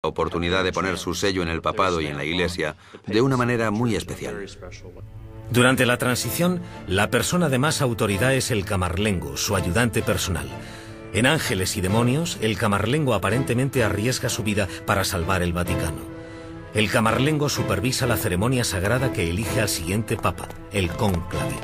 oportunidad de poner su sello en el papado y en la Iglesia de una manera muy especial. Durante la transición, la persona de más autoridad es el camarlengo, su ayudante personal. En Ángeles y Demonios, el camarlengo aparentemente arriesga su vida para salvar el Vaticano. El camarlengo supervisa la ceremonia sagrada que elige al siguiente papa, el cónclave.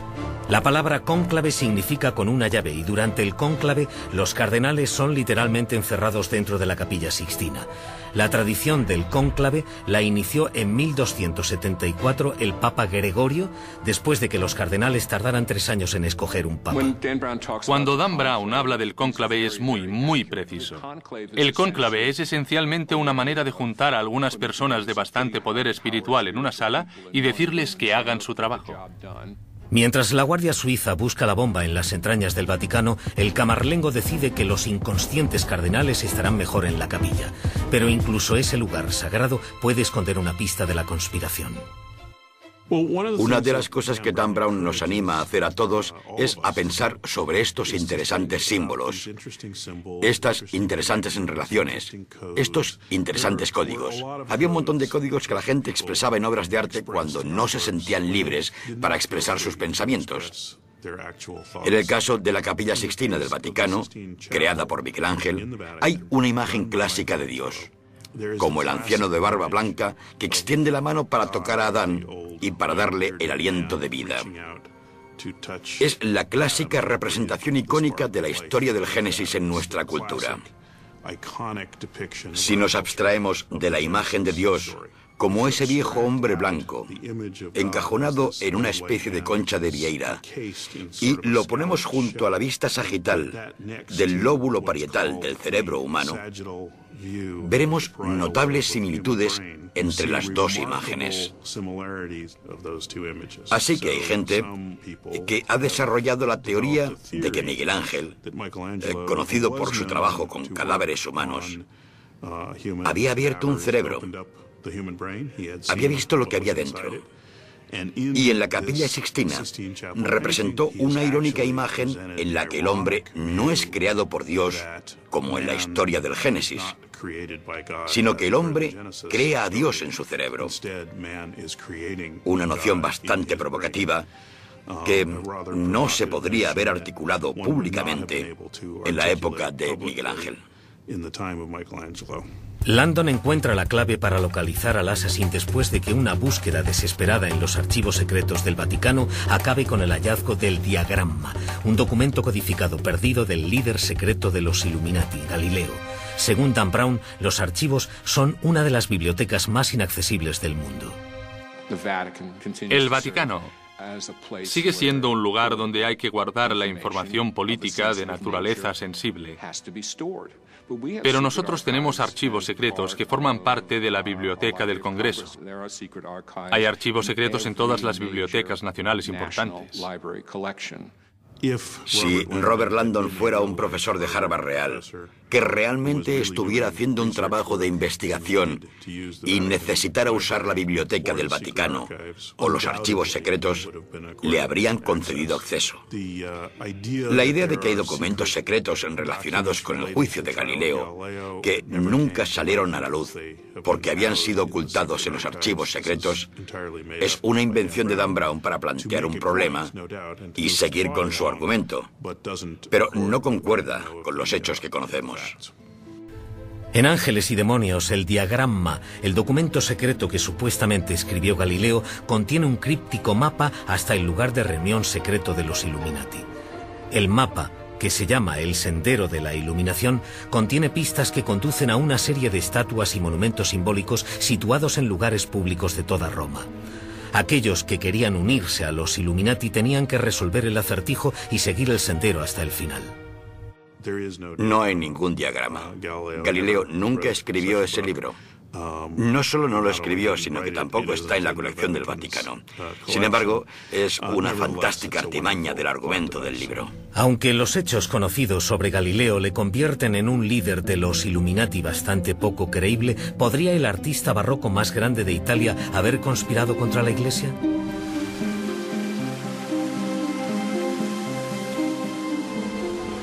La palabra cónclave significa con una llave y durante el cónclave los cardenales son literalmente encerrados dentro de la Capilla Sixtina. La tradición del cónclave la inició en 1274 el Papa Gregorio, después de que los cardenales tardaran 3 años en escoger un papa. Cuando Dan Brown habla del cónclave es muy preciso. El cónclave es esencialmente una manera de juntar a algunas personas de bastante poder espiritual en una sala y decirles que hagan su trabajo. Mientras la Guardia Suiza busca la bomba en las entrañas del Vaticano, el camarlengo decide que los inconscientes cardenales estarán mejor en la capilla. Pero incluso ese lugar sagrado puede esconder una pista de la conspiración. Una de las cosas que Dan Brown nos anima a hacer a todos es a pensar sobre estos interesantes símbolos, estas interesantes relaciones, estos interesantes códigos. Había un montón de códigos que la gente expresaba en obras de arte cuando no se sentían libres para expresar sus pensamientos. En el caso de la Capilla Sixtina del Vaticano, creada por Miguel Ángel, hay una imagen clásica de Dios, como el anciano de barba blanca que extiende la mano para tocar a Adán y para darle el aliento de vida. Es la clásica representación icónica de la historia del Génesis en nuestra cultura. Si nos abstraemos de la imagen de Dios como ese viejo hombre blanco, encajonado en una especie de concha de vieira, y lo ponemos junto a la vista sagital del lóbulo parietal del cerebro humano, veremos notables similitudes entre las dos imágenes. Así que hay gente que ha desarrollado la teoría de que Miguel Ángel, conocido por su trabajo con cadáveres humanos, había abierto un cerebro, había visto lo que había dentro. Y en la Capilla Sixtina representó una irónica imagen en la que el hombre no es creado por Dios como en la historia del Génesis, sino que el hombre crea a Dios en su cerebro. Una noción bastante provocativa que no se podría haber articulado públicamente en la época de Miguel Ángel. Landon encuentra la clave para localizar al Assassin después de que una búsqueda desesperada en los archivos secretos del Vaticano acabe con el hallazgo del diagramma, un documento codificado perdido del líder secreto de los Illuminati, Galileo. Según Dan Brown, los archivos son una de las bibliotecas más inaccesibles del mundo. El Vaticano sigue siendo un lugar donde hay que guardar la información política de naturaleza sensible. Pero nosotros tenemos archivos secretos que forman parte de la Biblioteca del Congreso. Hay archivos secretos en todas las bibliotecas nacionales importantes. Si Robert Landon fuera un profesor de Harvard real, que realmente estuviera haciendo un trabajo de investigación y necesitara usar la biblioteca del Vaticano o los archivos secretos, le habrían concedido acceso. La idea de que hay documentos secretos relacionados con el juicio de Galileo que nunca salieron a la luz porque habían sido ocultados en los archivos secretos es una invención de Dan Brown para plantear un problema y seguir con su argumento, pero no concuerda con los hechos que conocemos. En Ángeles y Demonios, el diagramma, el documento secreto que supuestamente escribió Galileo, contiene un críptico mapa hasta el lugar de reunión secreto de los Illuminati. El mapa, que se llama el Sendero de la Iluminación, contiene pistas que conducen a una serie de estatuas y monumentos simbólicos situados en lugares públicos de toda Roma. Aquellos que querían unirse a los Illuminati tenían que resolver el acertijo y seguir el sendero hasta el final. No hay ningún diagrama. Galileo nunca escribió ese libro. No solo no lo escribió, sino que tampoco está en la colección del Vaticano. Sin embargo, es una fantástica artimaña del argumento del libro. Aunque los hechos conocidos sobre Galileo le convierten en un líder de los Illuminati bastante poco creíble, ¿podría el artista barroco más grande de Italia haber conspirado contra la Iglesia?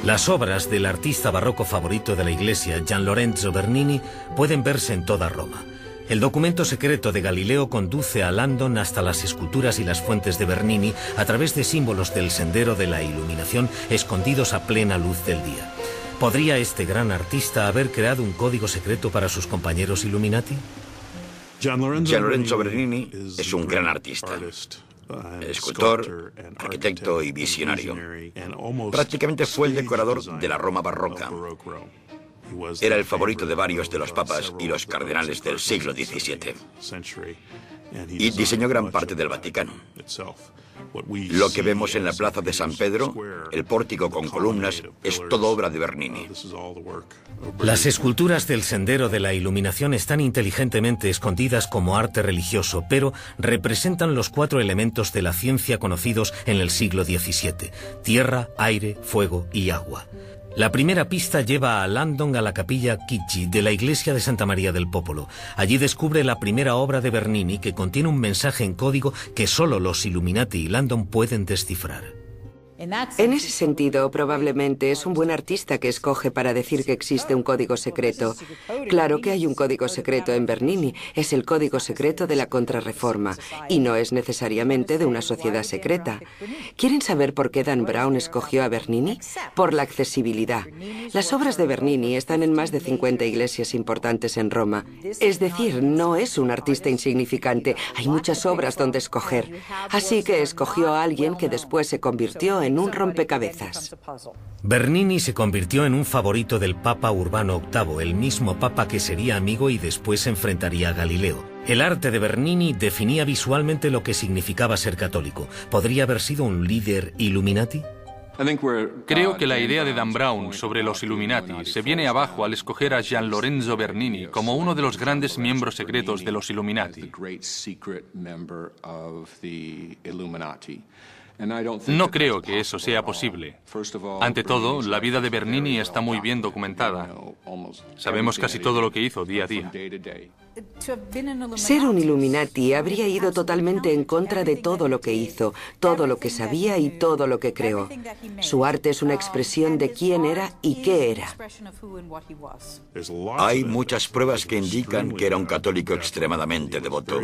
Las obras del artista barroco favorito de la Iglesia, Gian Lorenzo Bernini, pueden verse en toda Roma. El documento secreto de Galileo conduce a Landon hasta las esculturas y las fuentes de Bernini a través de símbolos del sendero de la iluminación escondidos a plena luz del día. ¿Podría este gran artista haber creado un código secreto para sus compañeros Illuminati? Gian Lorenzo Bernini es un gran artista, escultor, arquitecto y visionario. Prácticamente fue el decorador de la Roma barroca. Era el favorito de varios de los papas y los cardenales del siglo XVII. Y diseñó gran parte del Vaticano. Lo que vemos en la plaza de San Pedro, el pórtico con columnas, es todo obra de Bernini. Las esculturas del Sendero de la Iluminación están inteligentemente escondidas como arte religioso, pero representan los 4 elementos de la ciencia conocidos en el siglo XVII: tierra, aire, fuego y agua. La primera pista lleva a Landon a la capilla Chigi de la iglesia de Santa María del Popolo. Allí descubre la primera obra de Bernini que contiene un mensaje en código que solo los Illuminati y Landon pueden descifrar. En ese sentido, probablemente es un buen artista que escoge para decir que existe un código secreto. Claro que hay un código secreto en Bernini, es el código secreto de la Contrarreforma, y no es necesariamente de una sociedad secreta. ¿Quieren saber por qué Dan Brown escogió a Bernini? Por la accesibilidad. Las obras de Bernini están en más de 50 iglesias importantes en Roma. Es decir, no es un artista insignificante, hay muchas obras donde escoger. Así que escogió a alguien que después se convirtió en un rompecabezas. Bernini se convirtió en un favorito del Papa Urbano VIII, el mismo papa que sería amigo y después se enfrentaría a Galileo. El arte de Bernini definía visualmente lo que significaba ser católico. ¿Podría haber sido un líder Illuminati? Creo que la idea de Dan Brown sobre los Illuminati se viene abajo al escoger a Gian Lorenzo Bernini como uno de los grandes miembros secretos de los Illuminati. No creo que eso sea posible. Ante todo, la vida de Bernini está muy bien documentada. Sabemos casi todo lo que hizo día a día. Ser un Illuminati habría ido totalmente en contra de todo lo que hizo, todo lo que sabía y todo lo que creó. Su arte es una expresión de quién era y qué era. Hay muchas pruebas que indican que era un católico extremadamente devoto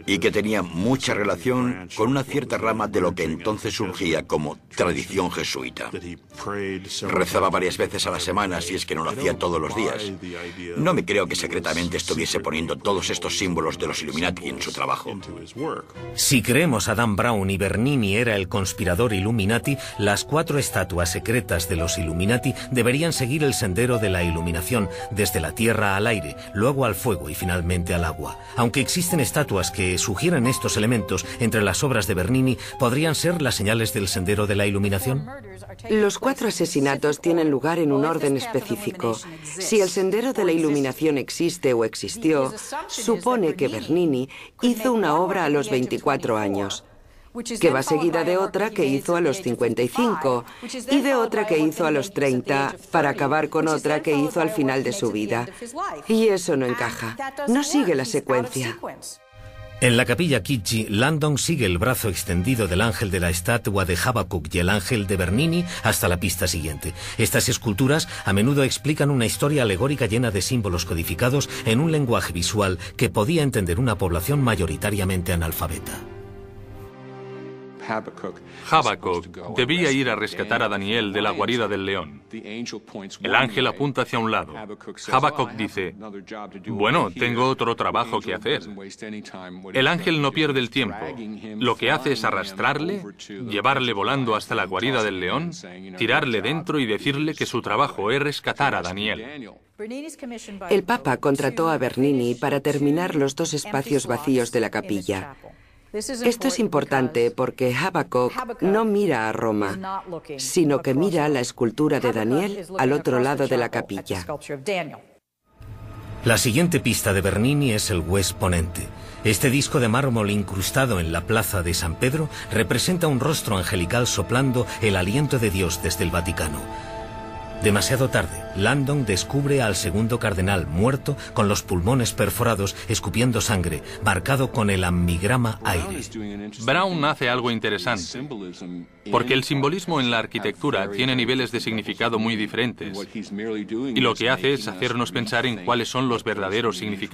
y que tenía mucha relación con una cierta rama de lo que entonces surgía como tradición jesuita. Rezaba varias veces a la semana, si es que no lo hacía todos los días. No me creo que secretamente estuviese poniendo todos estos símbolos de los Illuminati en su trabajo. Si creemos a Dan Brown y Bernini era el conspirador Illuminati, las 4 estatuas secretas de los Illuminati deberían seguir el sendero de la iluminación, desde la tierra al aire, luego al fuego y finalmente al agua. Aunque existen estatuas que sugieren estos elementos entre las obras de Bernini, ¿podrían ser las señales del sendero de la iluminación? Los 4 asesinatos tienen lugar en un orden específico. Si el sendero de la iluminación existe o existió, supone que Bernini hizo una obra a los 24 años, que va seguida de otra que hizo a los 55 y de otra que hizo a los 30 para acabar con otra que hizo al final de su vida. Y eso no encaja, no sigue la secuencia. En la capilla Chigi, Landon sigue el brazo extendido del ángel de la estatua de Habacuc y el ángel de Bernini hasta la pista siguiente. Estas esculturas a menudo explican una historia alegórica llena de símbolos codificados en un lenguaje visual que podía entender una población mayoritariamente analfabeta. Habacuc debía ir a rescatar a Daniel de la guarida del león. El ángel apunta hacia un lado. Habacuc dice, bueno, tengo otro trabajo que hacer. El ángel no pierde el tiempo. Lo que hace es arrastrarle, llevarle volando hasta la guarida del león, tirarle dentro y decirle que su trabajo es rescatar a Daniel. El Papa contrató a Bernini para terminar los 2 espacios vacíos de la capilla. Esto es importante porque Habacuc no mira a Roma, sino que mira la escultura de Daniel al otro lado de la capilla. La siguiente pista de Bernini es el West Ponente. Este disco de mármol incrustado en la plaza de San Pedro representa un rostro angelical soplando el aliento de Dios desde el Vaticano. Demasiado tarde, Landon descubre al segundo cardenal muerto, con los pulmones perforados, escupiendo sangre, marcado con el ammigrama aire. Brown hace algo interesante, porque el simbolismo en la arquitectura tiene niveles de significado muy diferentes, y lo que hace es hacernos pensar en cuáles son los verdaderos significados.